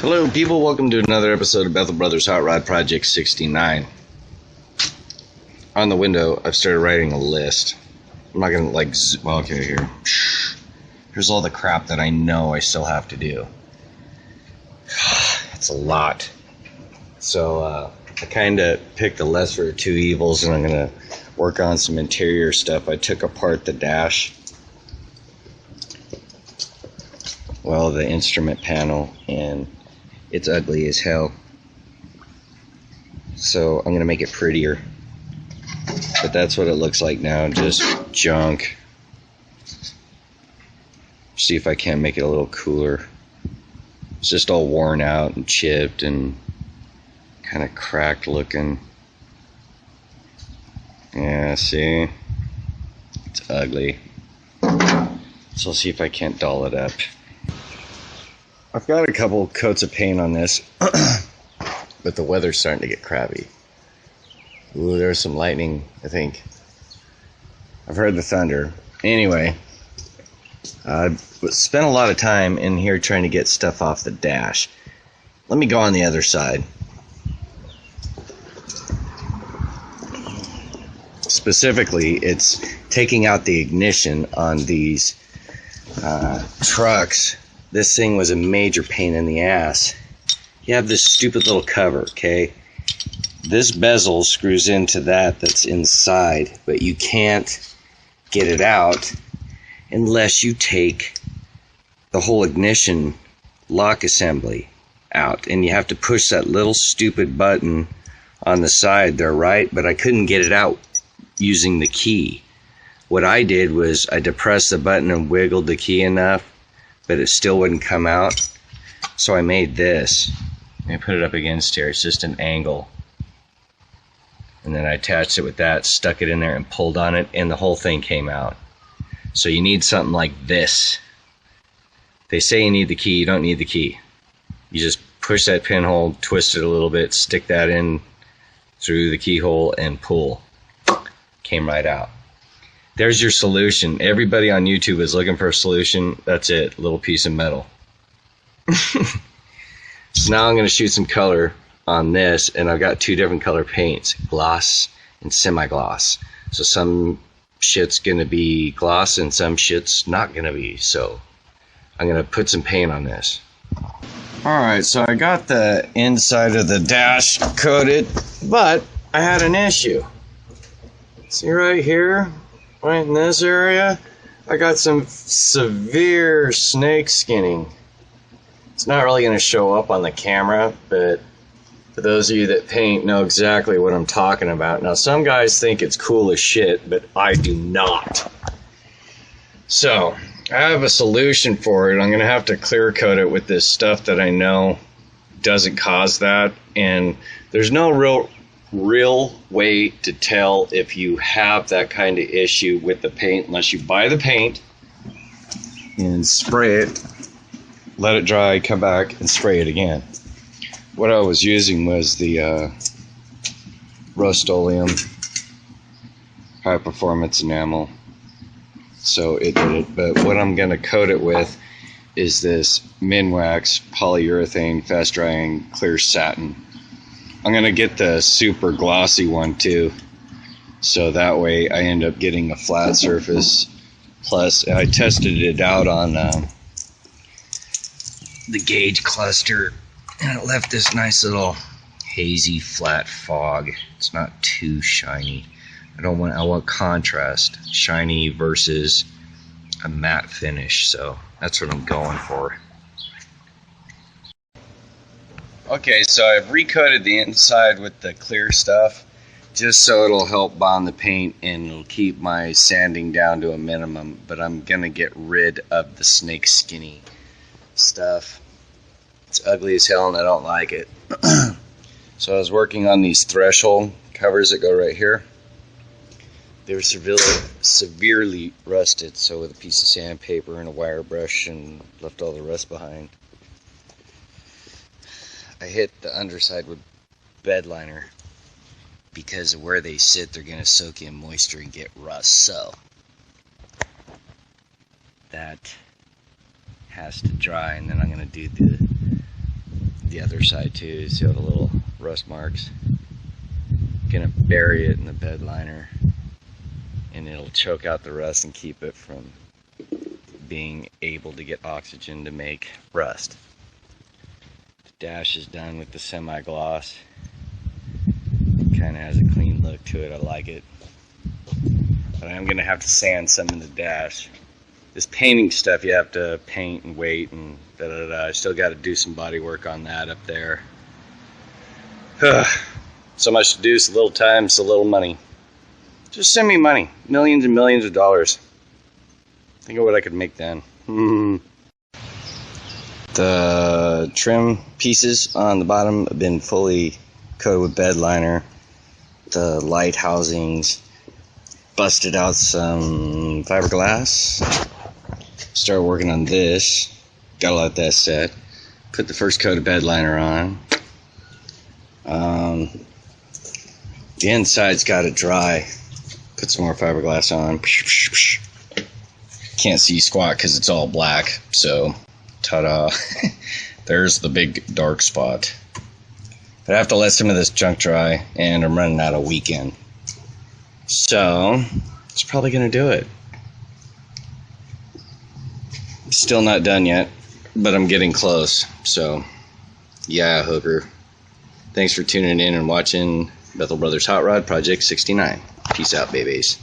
Hello people, welcome to another episode of Bethel Brothers Hot Rod Project 69. On the window, I've started writing a list. I'm not going to well, okay, here. Here's all the crap that I know I still have to do. It's a lot. So I kind of picked the lesser of two evils, and I'm going to work on some interior stuff. I took apart the dash. Well, the instrument panel, and it's ugly as hell. So I'm going to make it prettier. But that's what it looks like now, just junk. See if I can't make it a little cooler. It's just all worn out and chipped and kind of cracked looking. Yeah, see? It's ugly. So I'll see if I can't doll it up. I've got a couple coats of paint on this, but the weather's starting to get crappy. Ooh, there's some lightning, I think. I've heard the thunder. Anyway, I spent a lot of time in here trying to get stuff off the dash. Let me go on the other side. Specifically, it's taking out the ignition on these trucks. This thing was a major pain in the ass. You have this stupid little cover, okay? This bezel screws into that's inside, but you can't get it out unless you take the whole ignition lock assembly out. And you have to push that little stupid button on the side there, right? But I couldn't get it out using the key. What I did was I depressed the button and wiggled the key enough, but it still wouldn't come out. So I made this. I put it up against here. It's just an angle. And then I attached it with that, stuck it in there and pulled on it, and the whole thing came out. So you need something like this. They say you need the key. You don't need the key. You just push that pinhole, twist it a little bit, stick that in through the keyhole and pull. Came right out. There's your solution. Everybody on YouTube is looking for a solution. That's it. A little piece of metal. So now I'm going to shoot some color on this, and I've got two different color paints, gloss and semi-gloss. So some shit's going to be gloss and some shit's not going to be. So I'm going to put some paint on this. Alright, so I got the inside of the dash coated, but I had an issue. See right here? Right in this area, I got some severe snake skinning. It's not really going to show up on the camera, but for those of you that paint know exactly what I'm talking about. Now, some guys think it's cool as shit, but I do not. So, I have a solution for it. I'm going to have to clear coat it with this stuff that I know doesn't cause that, and there's no real way to tell if you have that kind of issue with the paint unless you buy the paint and spray it, let it dry, come back and spray it again. What I was using was the Rust-Oleum high performance enamel, so it did it. But what I'm going to coat it with is this Minwax polyurethane fast drying clear satin. I'm going to get the super glossy one too, so that way I end up getting a flat surface. Plus, I tested it out on the gauge cluster, and it left this nice little hazy flat fog. It's not too shiny. I want contrast, shiny versus a matte finish, so that's what I'm going for. Okay, so I've recoated the inside with the clear stuff just so it'll help bond the paint and it'll keep my sanding down to a minimum, but I'm gonna get rid of the snake skinny stuff. It's ugly as hell and I don't like it. So I was working on these threshold covers that go right here. They were severely rusted, so with a piece of sandpaper and a wire brush and left all the rust behind. I hit the underside with bed liner because of where they sit. They're going to soak in moisture and get rust, so that has to dry, and then I'm going to do the other side too. See all the little rust marks? Gonna bury it in the bed liner, and it'll choke out the rust and keep it from being able to get oxygen to make rust. The dash is done with the semi-gloss. Kind of has a clean look to it. I like it. But I'm gonna have to sand some in the dash. This painting stuff, you have to paint and wait and da-da-da. I still got to do some body work on that up there. So much to do, so little time, so little money. Just send me money. Millions and millions of dollars. Think of what I could make then. The trim pieces on the bottom have been fully coated with bed liner. The light housings, busted out some fiberglass. Started working on this. Gotta let that set. Put the first coat of bed liner on. The inside's got to dry. Put some more fiberglass on. Can't see squat because it's all black. So, ta-da. There's the big dark spot. But I have to let some of this junk dry, and I'm running out of weekend. So, it's probably going to do it. Still not done yet, but I'm getting close. So, yeah, hooker. Thanks for tuning in and watching Bethel Brothers Hot Rod Project 69. Peace out, babies.